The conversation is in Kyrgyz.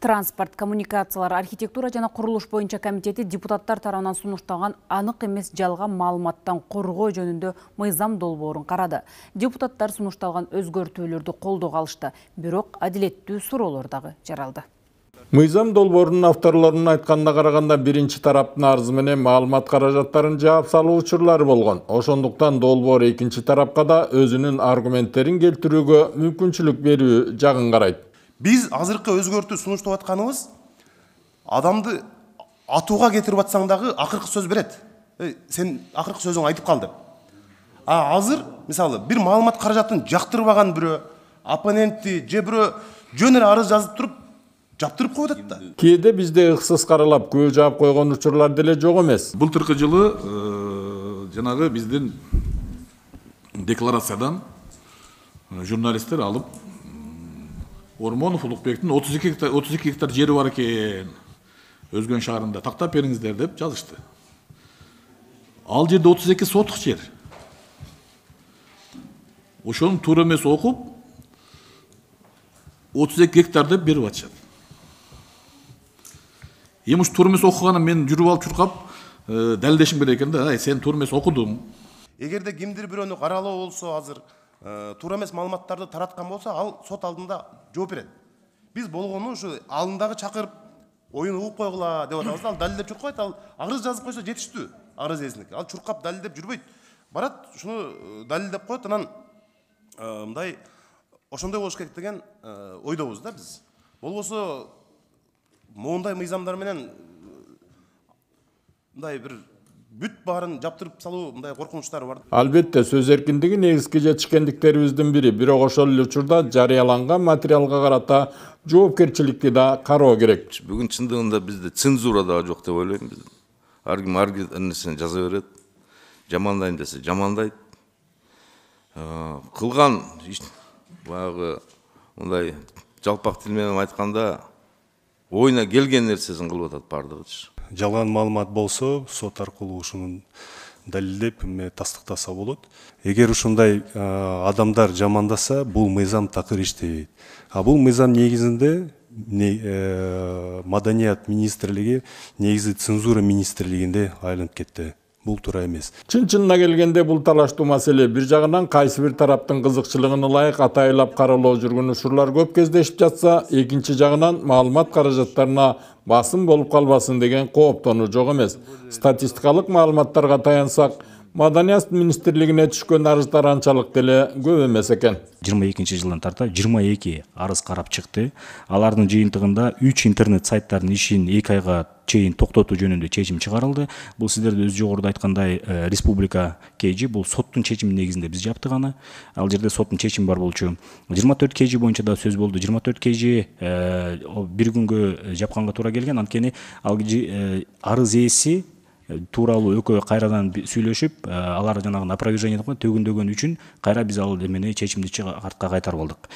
Транспорт, коммуникациялар, архитектура жана курулуш боюнча комитети депутаттар тарабынан сунушталган анык эмес жалган маалыматтан коргоо жөнүндө мыйзам долбоорун карады. Депутаттар сунушталган өзгөртүүлөрдү колдоого алышты, бирок адилеттүү суроолор дагы жаралды. Мыйзам долбоорунун авторлорунун айтканына караганда биринчи тараптын арызы менен маалымат каражаттарын жаап салуу учурлары болгон. Ошондуктан долбоор экинчи тарапка да өзүнүн аргументтерин келтирүүгө мүмкүнчүлүк берүү жагын карайт. Biz азыркы өзгөртүү сунуштап атканыбыз адамды атууга кетирип атсаң дагы акыркы сөз берет. Сен акыркы сөзүң айтып кал деп. Азыр мисалы бир маалымат каражатын жактырбаган бирөө, оппоненти же бирөө жөн эле арыз жазып туруп жаптырып коюп атат да. Кээде бизде ыксыз каралап күбө жаап койгон учурлар деле жок эмес. Былтыркы жылы жанагы биздин декларациядан журналисттер алып Ормонов Улукбектин 32 гектар жери бар экен. Өзгөн шаарында тактап бериңиздер деп жазышты. Ал жерде 32 сотук жер. Ошону туура эмес окуп 32 гектар деп берип атышат. Эми ушу туура эмес окуганын мен жүрүп алып чуркап далилдешим керек экен да. Сен туура эмес окудуң. Эгерде кимдир бирөөнү каралоо болсо азыр туура эмес маалыматтарды тараткан болсо, ал сот алдында жооп берет. Биз болгону ушу алдындагы чакырып оюн угуп койгула деп атабыз. Ал далилдеп чуркайт, ал арыз жазып койсо жетиштүү. Арыз эсиники. Ал чуркап далилдеп жүрбөйт. Барат, ушуну далилдеп коет, анан мындай ошондой болуш керек деген ойдобуз да биз. Болбосо моундай мыйзамдар менен мындай бир бүт баарын жаптырып салуу мындай коркунучтары бар. Албетте сөз эркиндиги негизги жетишкендиктерибиздин бири, бирок ошол эле учурда жарыяланган материалга карата жоопкерчиликти да кароо керек. Бүгүн чындыгында бизде цензура да жок деп ойлойм. Ар ким ар нерсени жаза берет. Жамандайм десе жамандайт. Кылган баягы мындай жалпак тил менен айтканда оюна келген нерсесин кылып атат бардыгы. Жалган маалымат болсо, сот аркылуу ушуну далилдеп тастыктаса болот. Эгер ушундай адамдар жамандаса, бул мыйзам такыр иштебейт. Бул мыйзам негизинде Маданият министрлиги негизи цензура министрлигинде айланып кетти. Бул туура эмес. Чын-чынына келгенде бул талаштуу маселе бир жагынан кайсы бир тараптын кызыкчылыгына ылайык атайлап каралоо жүргөн учурлар көп кездешип жатса, экинчи жагынан маалымат каражаттарына басым болуп калбасын деген кооптонуу жок эмес. Статистикалык маалыматтарга таянсак, Маданият министрлигине түшкөн арыздар анчалык деле көп эмес экен. 22-жылдан тарта 22 арыз карап чыкты. Алардын жыйынтыгында 3 интернет сайттардын ишин 2 айга чейин токтотуу жөнүндө чечим чыгарылды. Бул сиздерде өз жогоруда айткандай республика KG, бул соттун чечими негизинде биз жаптык аны. Ал жерде соттун чечими бар болчу. 24 KG боюнча да сөз болду. 24 KG бир күнгө жапканга туура келген. Анткени ал арыз ээси тууралуу экөө кайрадан сүйлөшүп, алар жанагы опровержение төгүндөгөн үчүн кайра биз ал эмени чечимди артка кайтарып алдык.